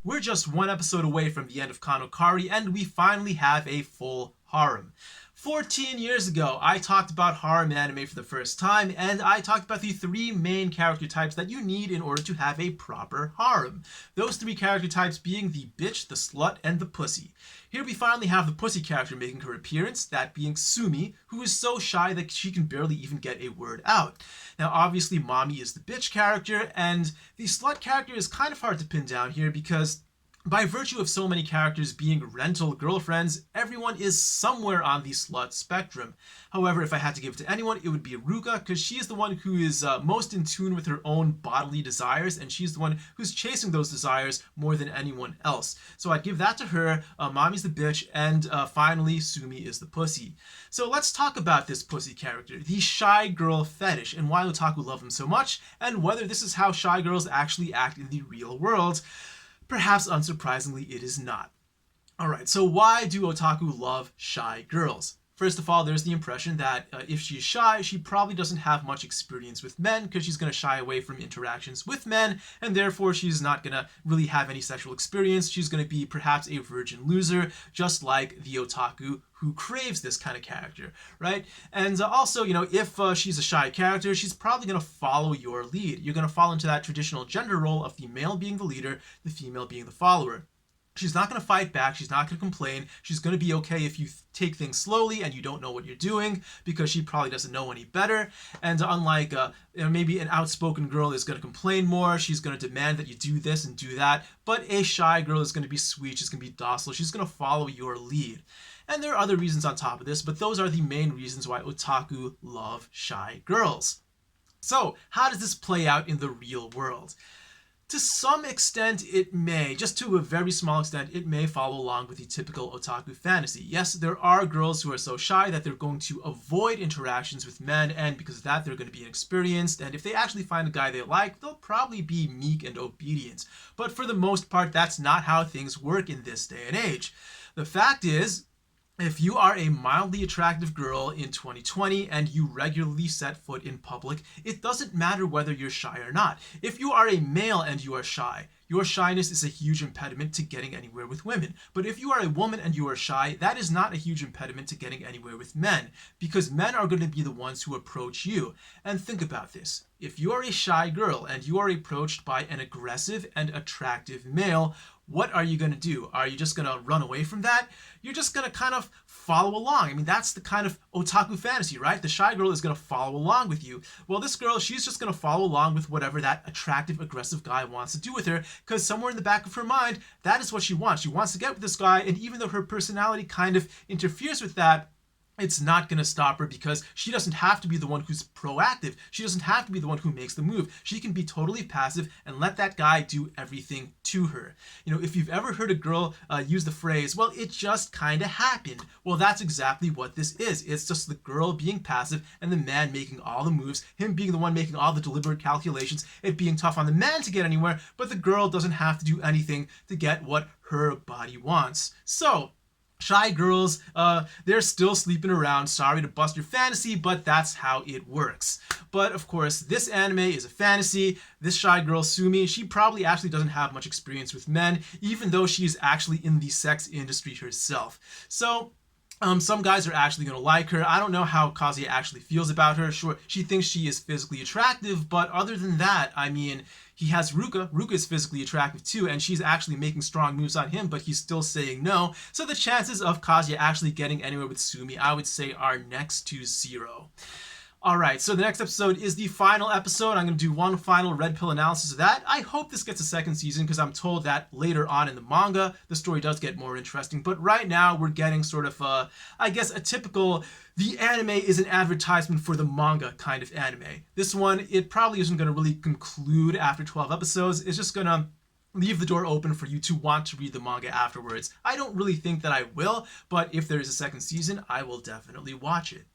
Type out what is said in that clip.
We're just one episode away from the end of KanoKari, and we finally have a full harem. 14 years ago, I talked about harem anime for the first time, and I talked about the three main character types that you need in order to have a proper harem. Those three character types being the bitch, the slut, and the pussy. Here we finally have the pussy character making her appearance, that being Sumi, who is so shy that she can barely even get a word out. Now obviously Mommy is the bitch character, and the slut character is kind of hard to pin down here because by virtue of so many characters being rental girlfriends, everyone is somewhere on the slut spectrum. However, if I had to give it to anyone, it would be Ruka, because she is the one who is most in tune with her own bodily desires, and she's the one who's chasing those desires more than anyone else. So I'd give that to her. Mommy's the bitch, and finally, Sumi is the pussy. So let's talk about this pussy character, the shy girl fetish, and why otaku love them so much, and whether this is how shy girls actually act in the real world. Perhaps unsurprisingly, it is not. Alright, so why do otaku love shy girls? First of all, there's the impression that if she's shy, she probably doesn't have much experience with men because she's going to shy away from interactions with men, and therefore she's not going to really have any sexual experience. She's going to be perhaps a virgin loser, just like the otaku who craves this kind of character, right? And also, if she's a shy character, she's probably going to follow your lead. You're going to fall into that traditional gender role of the male being the leader, the female being the follower. She's not going to fight back. She's not going to complain. She's going to be okay if you take things slowly and you don't know what you're doing because she probably doesn't know any better. And unlike maybe an outspoken girl is going to complain more, she's going to demand that you do this and do that. But a shy girl is going to be sweet. She's going to be docile. She's going to follow your lead. And there are other reasons on top of this, but those are the main reasons why otaku love shy girls. So how does this play out in the real world? To some extent, it may, just to a very small extent, it may follow along with the typical otaku fantasy. Yes, there are girls who are so shy that they're going to avoid interactions with men, and because of that, they're going to be inexperienced, and if they actually find a guy they like, they'll probably be meek and obedient. But for the most part, that's not how things work in this day and age. The fact is, if you are a mildly attractive girl in 2020 and you regularly set foot in public, it doesn't matter whether you're shy or not. If you are a male and you are shy, your shyness is a huge impediment to getting anywhere with women. But if you are a woman and you are shy, that is not a huge impediment to getting anywhere with men, because men are going to be the ones who approach you. And think about this. If you are a shy girl and you are approached by an aggressive and attractive male, what are you going to do? Are you just going to run away from that? You're just going to kind of follow along. I mean, that's the kind of otaku fantasy, right? The shy girl is going to follow along with you. Well, this girl, she's just going to follow along with whatever that attractive, aggressive guy wants to do with her, because somewhere in the back of her mind, that is what she wants. She wants to get with this guy, and even though her personality kind of interferes with that, it's not going to stop her because she doesn't have to be the one who's proactive. She doesn't have to be the one who makes the move. She can be totally passive and let that guy do everything to her. If you've ever heard a girl use the phrase, well, it just kind of happened. Well, that's exactly what this is. It's just the girl being passive and the man making all the moves, him being the one making all the deliberate calculations, it being tough on the man to get anywhere, but the girl doesn't have to do anything to get what her body wants. So, shy girls, they're still sleeping around. Sorry to bust your fantasy, but that's how it works. But of course, this anime is a fantasy. This shy girl, Sumi, she probably actually doesn't have much experience with men, even though she's actually in the sex industry herself. So, some guys are actually going to like her. I don't know how Kazuya actually feels about her. Sure, she thinks she is physically attractive, but other than that, I mean, he has Ruka. Ruka is physically attractive too, and she's actually making strong moves on him, but he's still saying no. So the chances of Kazuya actually getting anywhere with Sumi, I would say, are next to zero. Alright, so the next episode is the final episode. I'm going to do one final Red Pill analysis of that. I hope this gets a second season because I'm told that later on in the manga, the story does get more interesting. But right now, we're getting sort of, I guess, a typical, the anime is an advertisement for the manga kind of anime. This one, it probably isn't going to really conclude after 12 episodes. It's just going to leave the door open for you to want to read the manga afterwards. I don't really think that I will, but if there is a second season, I will definitely watch it.